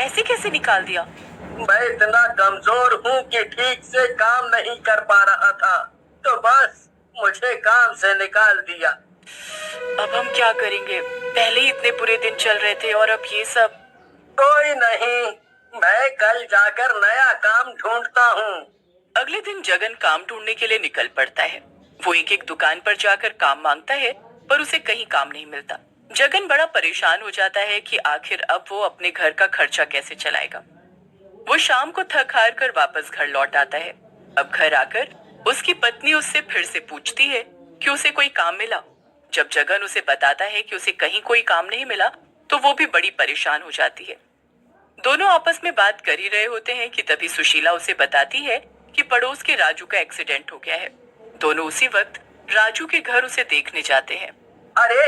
ऐसे कैसे निकाल दिया? मैं इतना कमजोर हूँ कि ठीक से काम नहीं कर पा रहा था, तो बस मुझे काम से निकाल दिया। अब हम क्या करेंगे? पहले ही इतने बुरे दिन चल रहे थे और अब ये सब। कोई नहीं, मैं कल जाकर नया काम ढूंढता हूँ। अगले दिन जगन काम ढूंढने के लिए निकल पड़ता है। वो एक एक दुकान पर जाकर काम मांगता है, पर उसे कहीं काम नहीं मिलता। जगन बड़ा परेशान हो जाता है कि आखिर अब वो अपने घर का खर्चा कैसे चलाएगा। वो शाम को थक हार कर वापस घर लौट आता है। अब घर आकर उसकी पत्नी उससे फिर से पूछती है कि उसे कोई काम मिला। जब जगन उसे बताता है कि उसे कहीं कोई काम नहीं मिला, तो वो भी बड़ी परेशान हो जाती है। दोनों आपस में बात कर ही रहे होते हैं कि तभी सुशीला उसे बताती है कि पड़ोस के राजू का एक्सीडेंट हो गया है। दोनों उसी वक्त राजू के घर उसे देखने जाते हैं। अरे,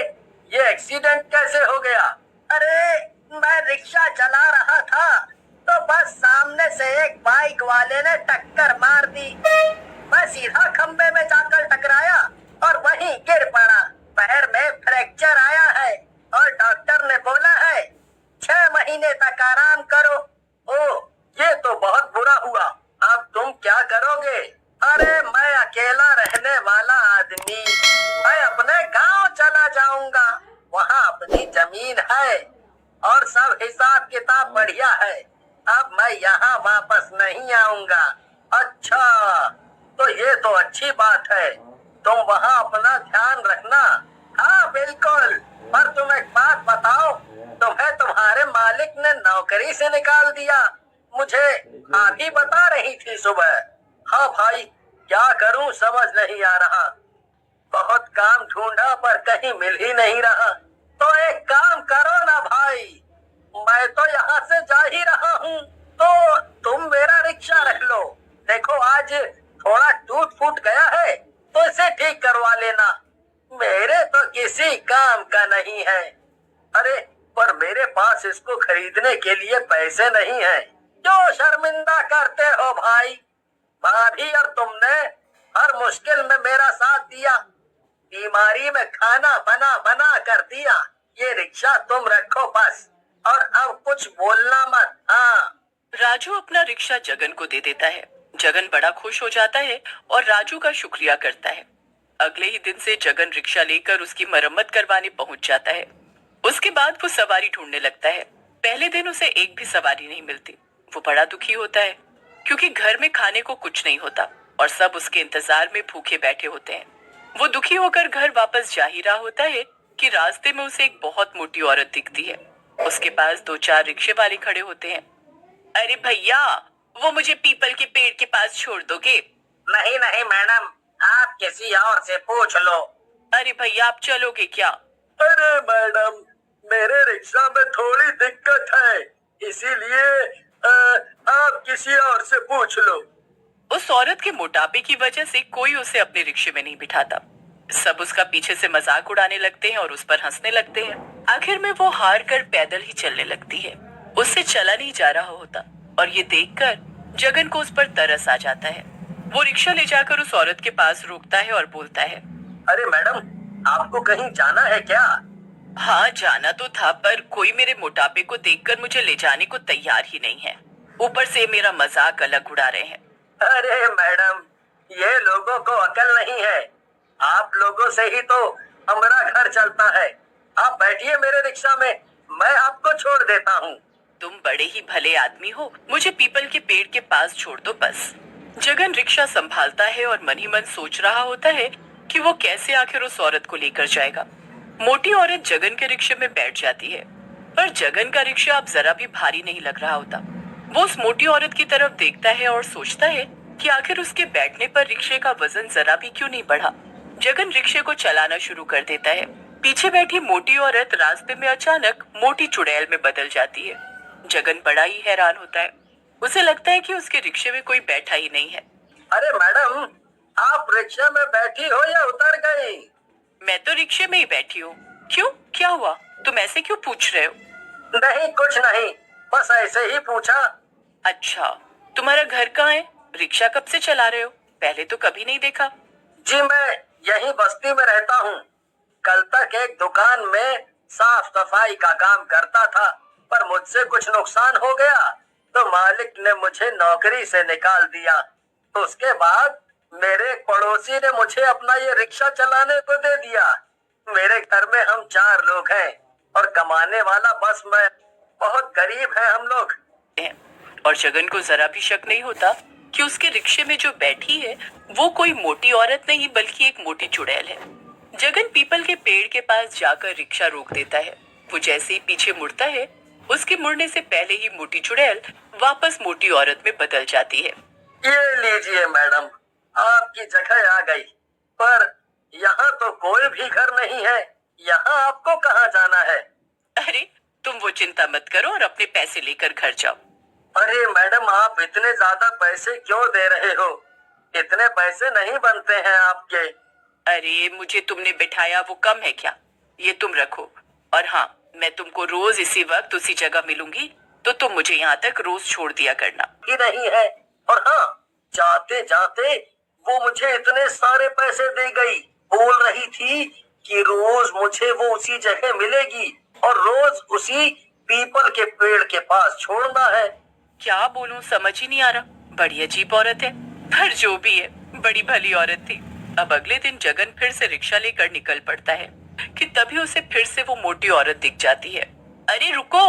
ये एक्सीडेंट कैसे हो गया? अरे, मैं रिक्शा चला रहा था तो बस सामने से एक बाइक वाले ने टक्कर मार दी। मैं सीधा खंबे में जाकर टकराया और वहीं गिर पड़ा। पैर में फ्रैक्चर आया है और डॉक्टर ने बोला है 6 महीने तक आराम करो। ओह, ये तो बहुत बुरा हुआ। अब तुम क्या करोगे? अरे, मैं अकेला रहने वाला आदमी, मैं अपने गांव चला जाऊंगा। वहाँ अपनी जमीन है और सब हिसाब किताब बढ़िया है। अब मैं यहाँ वापस नहीं आऊंगा। अच्छा, तो ये तो अच्छी बात है। तुम वहाँ अपना ध्यान रखना। हाँ बिल्कुल, पर तुम एक बात बताओ, तुम्हें तुम्हारे मालिक ने नौकरी से निकाल दिया। मुझे अभी बता रही थी सुबह। हाँ भाई, क्या करूं समझ नहीं आ रहा। बहुत काम ढूंढा पर कहीं मिल ही नहीं रहा। तो एक काम करो ना भाई, मैं तो यहाँ से जा ही रहा हूँ, तो तुम मेरा रिक्शा रख लो। देखो आज थोड़ा टूट फूट गया है तो इसे ठीक करवा लेना। मेरे तो किसी काम का नहीं है। अरे, पर मेरे पास इसको खरीदने के लिए पैसे नहीं है। क्यों शर्मिंदा करते हो भाई? भाभी और तुमने हर मुश्किल में मेरा साथ दिया, बीमारी में खाना बना बना कर दिया। ये रिक्शा तुम रखो बस, और अब कुछ बोलना मत। हाँ। राजू अपना रिक्शा जगन को दे देता है। जगन बड़ा खुश हो जाता है और राजू का शुक्रिया करता है। अगले ही दिन से जगन रिक्शा लेकर उसकी मरम्मत करवाने पहुंच जाता है। उसके बाद वो सवारी ढूंढने लगता है। पहले दिन उसे एक भी सवारी नहीं मिलती। वो बड़ा दुखी होता है क्योंकि घर में खाने को कुछ नहीं होता और सब उसके इंतजार में भूखे बैठे होते हैं। वो दुखी होकर घर वापस जा ही रहा होता है कि रास्ते में उसे एक बहुत मोटी औरत दिखती है। उसके पास 2-4 रिक्शे वाले खड़े होते हैं। अरे भैया, वो मुझे पीपल के पेड़ के पास छोड़ दोगे? नहीं नहीं मैडम, आप किसी और से पूछ लो। अरे भैया, आप चलोगे क्या? अरे मैडम, मेरे रिक्शा में थोड़ी दिक्कत है, इसीलिए आप किसी और से पूछ लो। उस औरत के मोटापे की वजह से कोई उसे अपने रिक्शे में नहीं बिठाता। सब उसका पीछे से मजाक उड़ाने लगते हैं और उस पर हंसने लगते हैं। आखिर में वो हार कर पैदल ही चलने लगती है। उससे चला नहीं जा रहा होता और ये देखकर जगन को उस पर तरस आ जाता है। वो रिक्शा ले जाकर उस औरत के पास रोकता है और बोलता है, अरे मैडम, आपको कहीं जाना है क्या? हाँ, जाना तो था, पर कोई मेरे मोटापे को देखकर मुझे ले जाने को तैयार ही नहीं है। ऊपर से मेरा मजाक अलग उड़ा रहे हैं। अरे मैडम, ये लोगों को अकल नहीं है। आप लोगों से ही तो हमारा घर चलता है। आप बैठिए मेरे रिक्शा में, मैं आपको छोड़ देता हूँ। तुम बड़े ही भले आदमी हो, मुझे पीपल के पेड़ के पास छोड़ दो बस। जगन रिक्शा संभालता है और मन ही मन सोच रहा होता है कि वो कैसे आखिर उस औरत को लेकर जाएगा। मोटी औरत जगन के रिक्शे में बैठ जाती है, पर जगन का रिक्शा अब जरा भी भारी नहीं लग रहा होता। वो उस मोटी औरत की तरफ देखता है और सोचता है कि आखिर उसके बैठने पर रिक्शे का वजन जरा भी क्यों नहीं बढ़ा। जगन रिक्शे को चलाना शुरू कर देता है। पीछे बैठी मोटी औरत रास्ते में अचानक मोटी चुड़ैल में बदल जाती है। जगन बड़ा ही हैरान होता है। उसे लगता है कि उसके रिक्शे में कोई बैठा ही नहीं है। अरे मैडम, आप रिक्शा में बैठी हो या उतर गई? मैं तो रिक्शे में ही बैठी हूँ। क्यों, क्या हुआ? तुम ऐसे क्यों पूछ रहे हो? नहीं, कुछ नहीं, बस ऐसे ही पूछा। अच्छा, तुम्हारा घर कहाँ है? रिक्शा कब से चला रहे हो? पहले तो कभी नहीं देखा। जी, मैं यही बस्ती में रहता हूँ। कल तक एक दुकान में साफ सफाई का काम करता था, पर मुझसे कुछ नुकसान हो गया तो मालिक ने मुझे नौकरी से निकाल दिया। उसके बाद मेरे एक पड़ोसी ने मुझे अपना ये रिक्शा चलाने को दे दिया। मेरे घर में हम 4 लोग हैं और कमाने वाला बस मैं। बहुत गरीब है हम लोग। और जगन को जरा भी शक नहीं होता कि उसके रिक्शे में जो बैठी है वो कोई मोटी औरत नहीं बल्कि एक मोटी चुड़ैल है। जगन पीपल के पेड़ के पास जाकर रिक्शा रोक देता है। वो जैसे ही पीछे मुड़ता है उसके मुड़ने से पहले ही मोटी चुड़ैल वापस मोटी औरत में बदल जाती है। ये लीजिए मैडम, आपकी जगह आ गई। पर यहाँ तो कोई भी घर नहीं है। यहाँ आपको कहाँ जाना है? अरे तुम वो चिंता मत करो और अपने पैसे लेकर घर जाओ। अरे मैडम, आप इतने ज्यादा पैसे क्यों दे रहे हो? इतने पैसे नहीं बनते हैं आपके। अरे मुझे तुमने बिठाया वो कम है क्या? ये तुम रखो। और हाँ, मैं तुमको रोज इसी वक्त उसी जगह मिलूंगी तो तुम मुझे यहाँ तक रोज छोड़ दिया करना। ही नहीं है। और हाँ, जाते जाते वो मुझे इतने सारे पैसे दे गई। बोल रही थी कि रोज मुझे वो उसी जगह मिलेगी और रोज उसी पीपल के पेड़ के पास छोड़ना है। क्या बोलूं समझ ही नहीं आ रहा। बड़ी अजीब औरत है, पर जो भी है बड़ी भली औरत थी। अब अगले दिन जगन फिर से रिक्शा लेकर निकल पड़ता है कि तभी उसे फिर से वो मोटी औरत दिख जाती है। अरे रुको!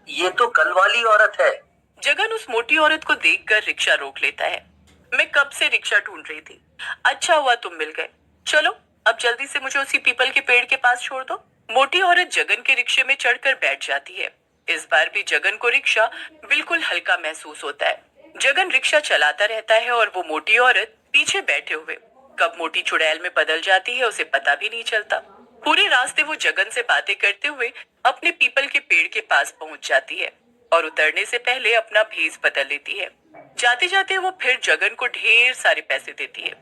ये तो कल वाली औरत है। जगन उस मोटी औरत को देखकर रिक्शा रोक लेता है। मैं कब से रिक्शा ढूंढ रही थी। अच्छा हुआ तुम मिल गए। चलो अब जल्दी से मुझे उसी पीपल के पेड़ के पास छोड़ दो। मोटी औरत जगन के रिक्शे में चढ़कर बैठ जाती है। इस बार भी जगन को रिक्शा बिल्कुल हल्का महसूस होता है। जगन रिक्शा चलाता रहता है और वो मोटी औरत पीछे बैठे हुए कब मोटी चुड़ैल में बदल जाती है उसे पता भी नहीं चलता। पूरे रास्ते वो जगन से बातें करते हुए अपने पीपल के पेड़ के पास पहुंच जाती है और उतरने से पहले अपना भेस बदल लेती है। जाते जाते वो फिर जगन को ढेर सारे पैसे देती है।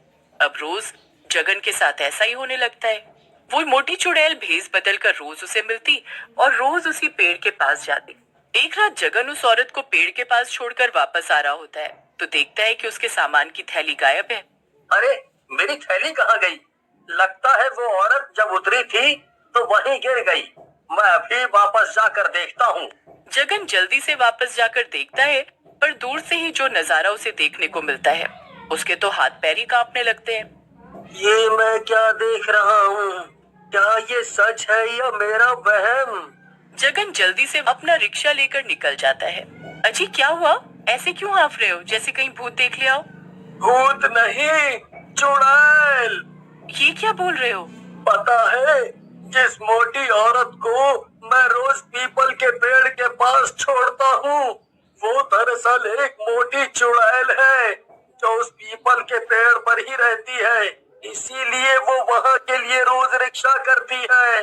अब रोज जगन के साथ ऐसा ही होने लगता है। वो मोटी चुड़ैल भेस बदल कर रोज उसे मिलती और रोज उसी पेड़ के पास जाती। एक रात जगन उस औरत को पेड़ के पास छोड़कर वापस आ रहा होता है तो देखता है कि उसके सामान की थैली गायब है। अरे मेरी थैली कहाँ गई? लगता है वो औरत जब उतरी थी तो वहीं गिर गई। मैं अभी वापस जाकर देखता हूँ। जगन जल्दी से वापस जाकर देखता है पर दूर से ही जो नजारा उसे देखने को मिलता है उसके तो हाथ पैर ही कांपने लगते हैं। ये मैं क्या देख रहा हूँ? क्या ये सच है या मेरा वहम? जगन जल्दी से अपना रिक्शा लेकर निकल जाता है। अजी क्या हुआ? ऐसे क्यों हाँफ रहे हो जैसे कहीं भूत देख लिया हो? भूत नहीं, चुड़ैल। ये क्या बोल रहे हो? पता है, जिस मोटी औरत को मैं रोज पीपल के पेड़ के पास छोड़ता हूँ वो दरअसल एक मोटी चुड़ैल है जो उस पीपल के पेड़ पर ही रहती है। इसीलिए वो वहाँ के लिए रोज रिक्शा करती है।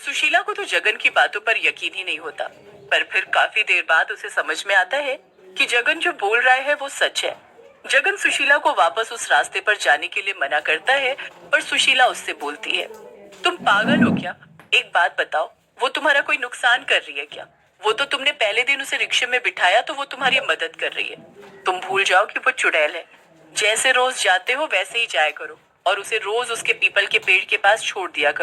सुशीला को तो जगन की बातों पर यकीन ही नहीं होता, पर फिर काफी देर बाद उसे समझ में आता है कि जगन जो बोल रहा है वो सच है। जगन सुशीला को वापस उस रास्ते पर जाने के लिए मना करता है पर सुशीला उससे बोलती है, तुम पागल हो क्या? एक बात बताओ, वो तुम्हारा कोई नुकसान कर रही है क्या? वो तो तुमने पहले दिन उसे रिक्शे में बिठाया तो वो तुम्हारी मदद कर रही है। तुम भूल जाओ कि वो चुड़ैल है। जैसे रोज जाते हो वैसे ही जाया करो और उसे रोज उसके पीपल के पेड़ के पास छोड़ दिया करो।